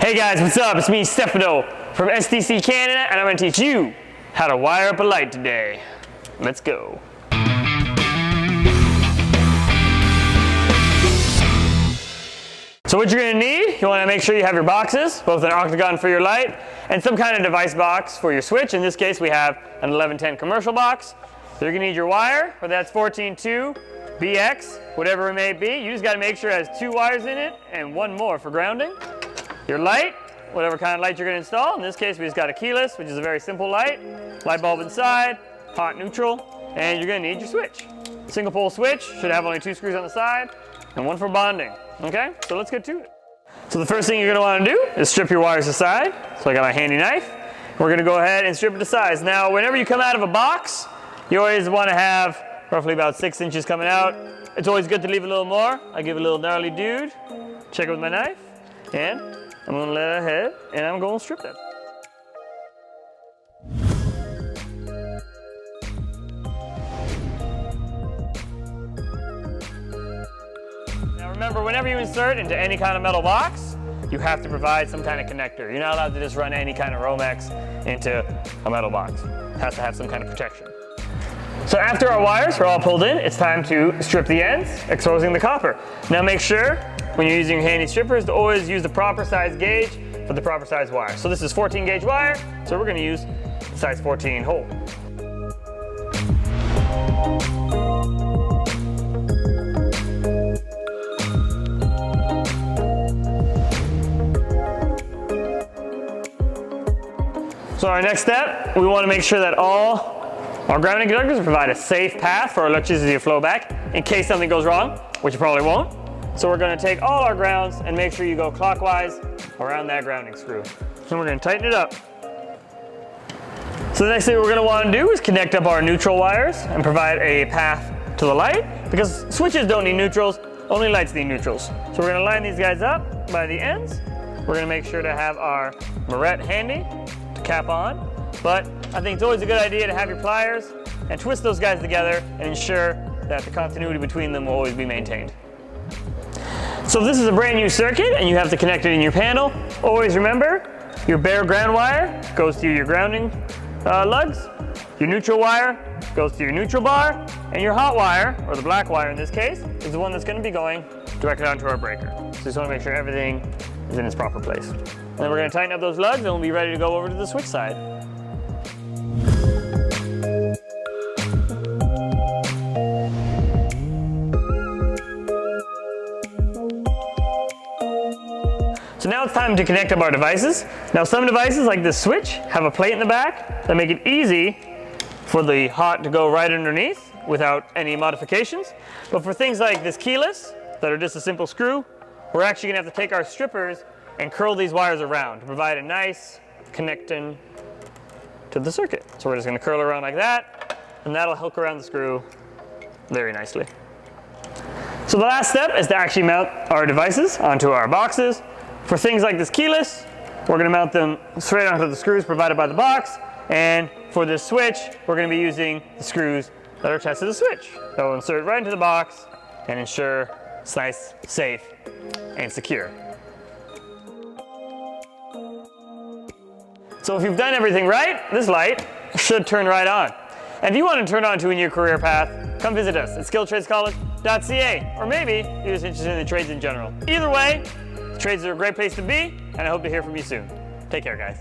Hey guys, what's up? It's me, Stefano from STC Canada, and I'm going to teach you how to wire up a light today. Let's go. So what you're going to need, you want to make sure you have your boxes, both an octagon for your light and some kind of device box for your switch. In this case, we have an 1110 commercial box. So you're going to need your wire, whether that's 14-2, BX, whatever it may be. You just got to make sure it has 2 wires in it and 1 more for grounding. Your light, whatever kind of light you're going to install. In this case, we just got a keyless, which is a very simple light bulb inside, hot, neutral, and you're going to need your switch. Single pole switch, should have only 2 screws on the side and 1 for bonding. Okay, so let's get to it. So the first thing you're going to want to do is strip your wires aside. So I got my handy knife. We're going to go ahead and strip it to size. Now, whenever you come out of a box, you always want to have roughly about 6 inches coming out. It's always good to leave a little more. I give a little gnarly dude. Check it with my knife, and I'm going to let it ahead, and I'm going to strip them. Now remember, whenever you insert into any kind of metal box, you have to provide some kind of connector. You're not allowed to just run any kind of Romex into a metal box. It has to have some kind of protection. So after our wires are all pulled in, it's time to strip the ends, exposing the copper. Now make sure, when you're using your handy strippers, to always use the proper size gauge for the proper size wire. So this is 14 gauge wire, so we're going to use size 14 hole. So our next step, we want to make sure that all our grounding conductors provide a safe path for our electricity to flow back in case something goes wrong, which it probably won't. So we're going to take all our grounds and make sure you go clockwise around that grounding screw. And we're going to tighten it up. So the next thing we're going to want to do is connect up our neutral wires and provide a path to the light, because switches don't need neutrals, only lights need neutrals. So we're going to line these guys up by the ends. We're going to make sure to have our barrette handy to cap on, but I think it's always a good idea to have your pliers and twist those guys together and ensure that the continuity between them will always be maintained. So if this is a brand new circuit and you have to connect it in your panel, always remember your bare ground wire goes to your grounding lugs, your neutral wire goes to your neutral bar, and your hot wire, or the black wire in this case, is the one that's going to be going directly onto our breaker. So just want to make sure everything is in its proper place. And then we're going to tighten up those lugs and we'll be ready to go over to the switch side. So now it's time to connect up our devices. Now some devices like this switch have a plate in the back that make it easy for the hot to go right underneath without any modifications. But for things like this keyless that are just a simple screw, we're actually going to have to take our strippers and curl these wires around to provide a nice connection to the circuit. So we're just going to curl around like that, and that'll hook around the screw very nicely. So the last step is to actually mount our devices onto our boxes. For things like this keyless, we're going to mount them straight onto the screws provided by the box, and for this switch, we're going to be using the screws that are attached to the switch. That will insert right into the box and ensure it's nice, safe, and secure. So if you've done everything right, this light should turn right on. And if you want to turn on to in your career path, come visit us at skilltradescollege.ca, or maybe you're just interested in the trades in general. Either way, trades are a great place to be, and I hope to hear from you soon. Take care, guys.